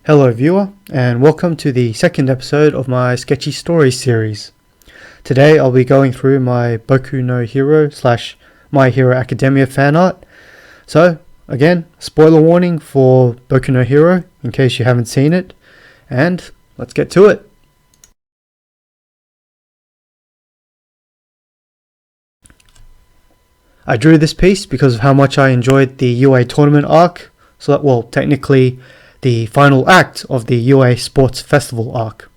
Hello viewer, and welcome to the second episode of my Sketchy Stories series. Today I'll be going through my Boku no Hero / My Hero Academia fan art. So, again, spoiler warning for Boku no Hero in case you haven't seen it, and let's get to it. I drew this piece because of how much I enjoyed the UA tournament arc, technically the final act of the UA Sports Festival arc.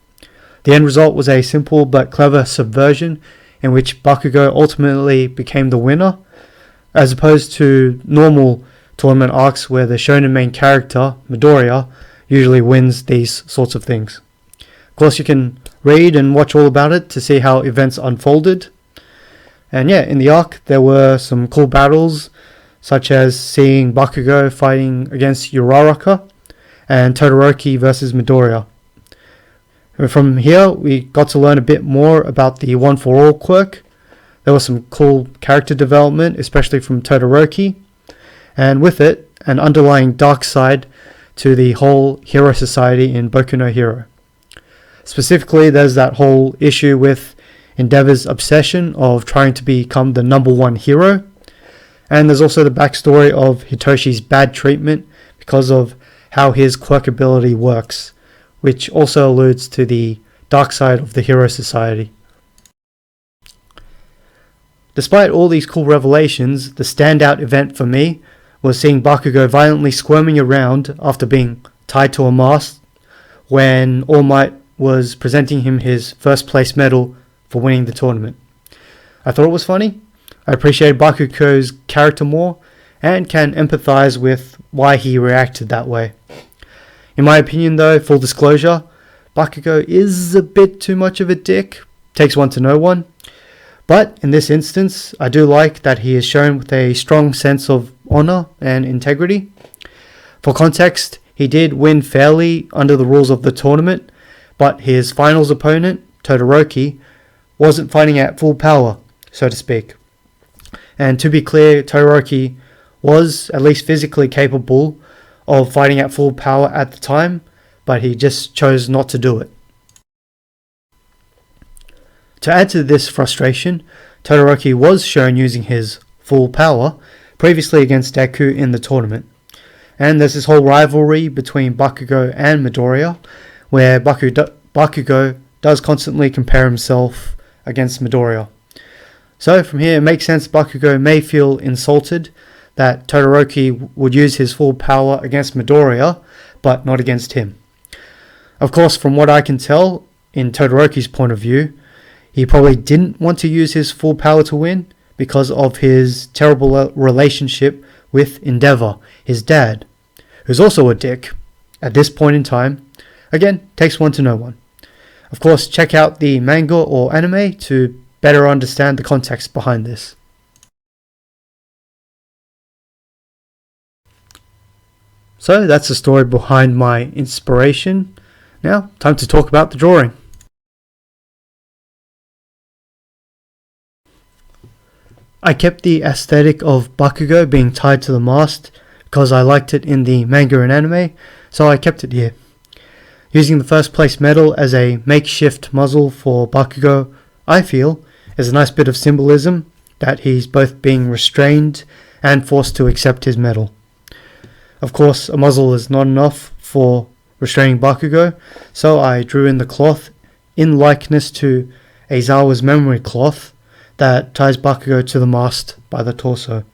The end result was a simple but clever subversion in which Bakugo ultimately became the winner, as opposed to normal tournament arcs where the shonen main character, Midoriya, usually wins these sorts of things. Of course, you can read and watch all about it to see how events unfolded. And yeah, in the arc there were some cool battles, such as seeing Bakugo fighting against Uraraka, and Todoroki versus Midoriya. From here, we got to learn a bit more about the One for All quirk. There was some cool character development, especially from Todoroki, and with it, an underlying dark side to the whole hero society in Boku no Hero. Specifically, there's that whole issue with Endeavor's obsession of trying to become the #1 hero, and there's also the backstory of Hitoshi's bad treatment because of how his quirk ability works, which also alludes to the dark side of the hero society. Despite all these cool revelations, the standout event for me was seeing Bakugo violently squirming around after being tied to a mast when All Might was presenting him his first place medal for winning the tournament. I thought it was funny. I appreciated Bakugo's character more and can empathize with why he reacted that way. In my opinion though, full disclosure, Bakugo is a bit too much of a dick, takes one to know one, but in this instance I do like that he is shown with a strong sense of honor and integrity. For context, he did win fairly under the rules of the tournament, but his finals opponent, Todoroki, wasn't fighting at full power, so to speak. And to be clear, Todoroki was at least physically capable of fighting at full power at the time, but he just chose not to do it. To add to this frustration, Todoroki was shown using his full power previously against Deku in the tournament. And there's this whole rivalry between Bakugo and Midoriya, where Bakugo does constantly compare himself against Midoriya. So from here it makes sense Bakugo may feel insulted that Todoroki would use his full power against Midoriya, but not against him. Of course, from what I can tell, in Todoroki's point of view, he probably didn't want to use his full power to win because of his terrible relationship with Endeavor, his dad, who's also a dick at this point in time. Again, takes one to know one. Of course, check out the manga or anime to better understand the context behind this. So that's the story behind my inspiration. Now, time to talk about the drawing. I kept the aesthetic of Bakugo being tied to the mast because I liked it in the manga and anime, so I kept it here. Using the first place medal as a makeshift muzzle for Bakugo, I feel, is a nice bit of symbolism that he's both being restrained and forced to accept his medal. Of course, a muzzle is not enough for restraining Bakugo, so I drew in the cloth in likeness to Aizawa's memory cloth that ties Bakugo to the mast by the torso.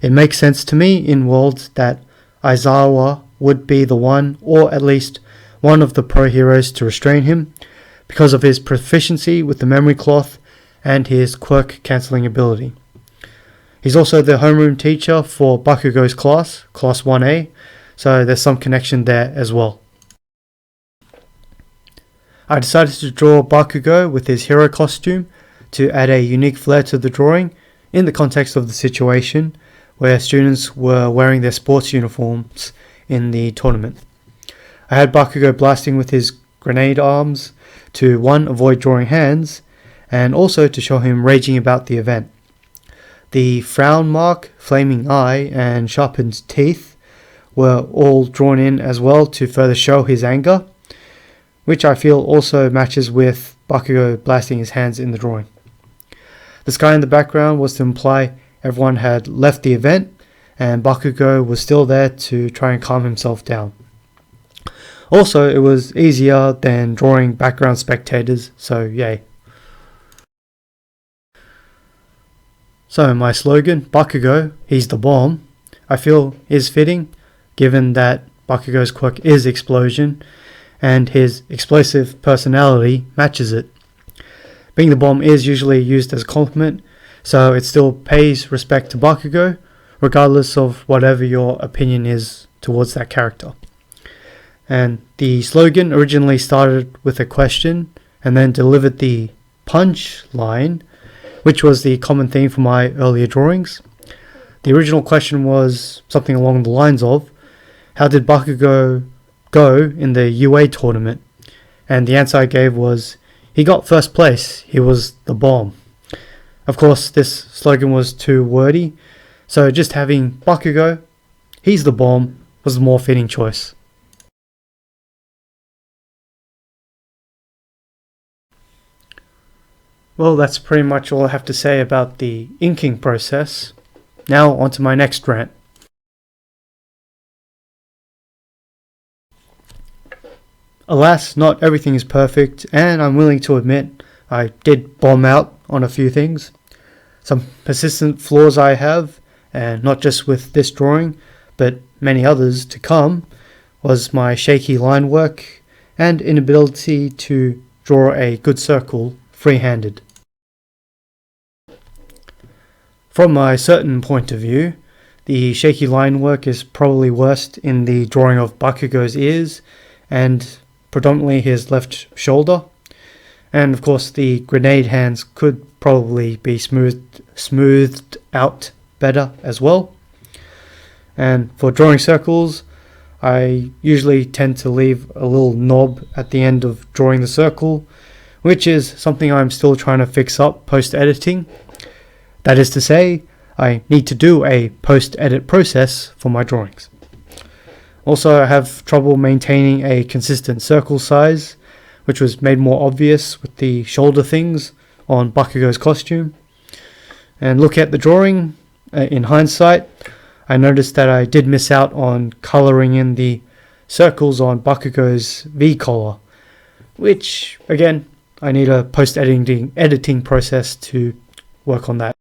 It makes sense to me in world that Aizawa would be the one, or at least one of the pro heroes, to restrain him because of his proficiency with the memory cloth and his quirk cancelling ability. He's also the homeroom teacher for Bakugo's class 1A, so there's some connection there as well. I decided to draw Bakugo with his hero costume to add a unique flair to the drawing in the context of the situation where students were wearing their sports uniforms in the tournament. I had Bakugo blasting with his grenade arms to 1. Avoid drawing hands, and also to show him raging about the event. The frown mark, flaming eye, and sharpened teeth were all drawn in as well to further show his anger, which I feel also matches with Bakugo blasting his hands in the drawing. The sky in the background was to imply everyone had left the event and Bakugo was still there to try and calm himself down. Also, it was easier than drawing background spectators, so yay. So my slogan, Bakugo, he's the bomb, I feel is fitting, given that Bakugo's quirk is explosion, and his explosive personality matches it. Being the bomb is usually used as a compliment, so it still pays respect to Bakugo, regardless of whatever your opinion is towards that character. And the slogan originally started with a question, and then delivered the punch line, which was the common theme for my earlier drawings. The original question was something along the lines of, how did Bakugo go in the UA tournament? And the answer I gave was, he got first place, he was the bomb. Of course, this slogan was too wordy, so just having Bakugo, he's the bomb, was the more fitting choice. Well, that's pretty much all I have to say about the inking process. Now on to my next rant. Alas, not everything is perfect, and I'm willing to admit I did bomb out on a few things. Some persistent flaws I have, and not just with this drawing, but many others to come, was my shaky line work and inability to draw a good circle free-handed. From my certain point of view, the shaky line work is probably worst in the drawing of Bakugo's ears and predominantly his left shoulder. And of course the grenade hands could probably be smoothed out better as well. And for drawing circles, I usually tend to leave a little knob at the end of drawing the circle, which is something I'm still trying to fix up post-editing. That is to say, I need to do a post-edit process for my drawings. Also, I have trouble maintaining a consistent circle size, which was made more obvious with the shoulder things on Bakugo's costume. And look at the drawing, in hindsight, I noticed that I did miss out on colouring in the circles on Bakugo's V-collar, which, again, I need a post-editing process to work on that.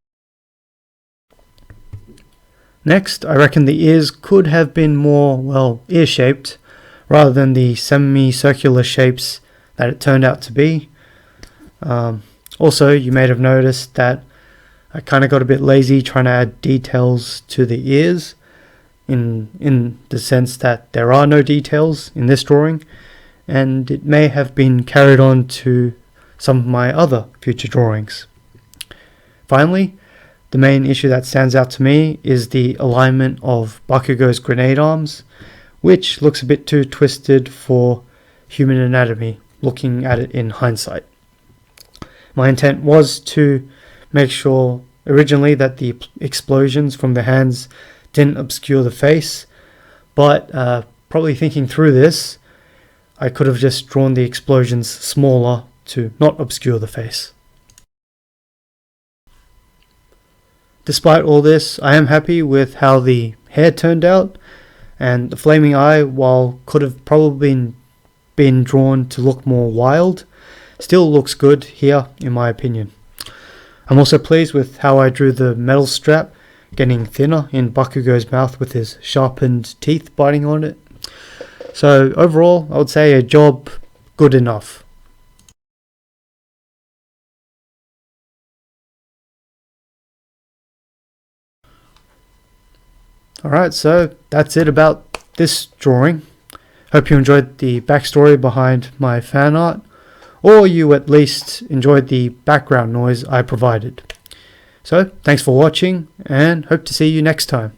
Next, I reckon the ears could have been more, ear-shaped, rather than the semicircular shapes that it turned out to be. Also, you may have noticed that I kind of got a bit lazy trying to add details to the ears, in the sense that there are no details in this drawing, and it may have been carried on to some of my other future drawings. Finally, the main issue that stands out to me is the alignment of Bakugo's grenade arms, which looks a bit too twisted for human anatomy, looking at it in hindsight. My intent was to make sure originally that the explosions from the hands didn't obscure the face, but probably thinking through this, I could have just drawn the explosions smaller to not obscure the face. Despite all this, I am happy with how the hair turned out, and the flaming eye, while could have probably been drawn to look more wild, still looks good here in my opinion. I'm also pleased with how I drew the metal strap getting thinner in Bakugo's mouth with his sharpened teeth biting on it. So overall, I would say a job good enough. Alright, so that's it about this drawing. Hope you enjoyed the backstory behind my fan art, or you at least enjoyed the background noise I provided. So, thanks for watching, and hope to see you next time.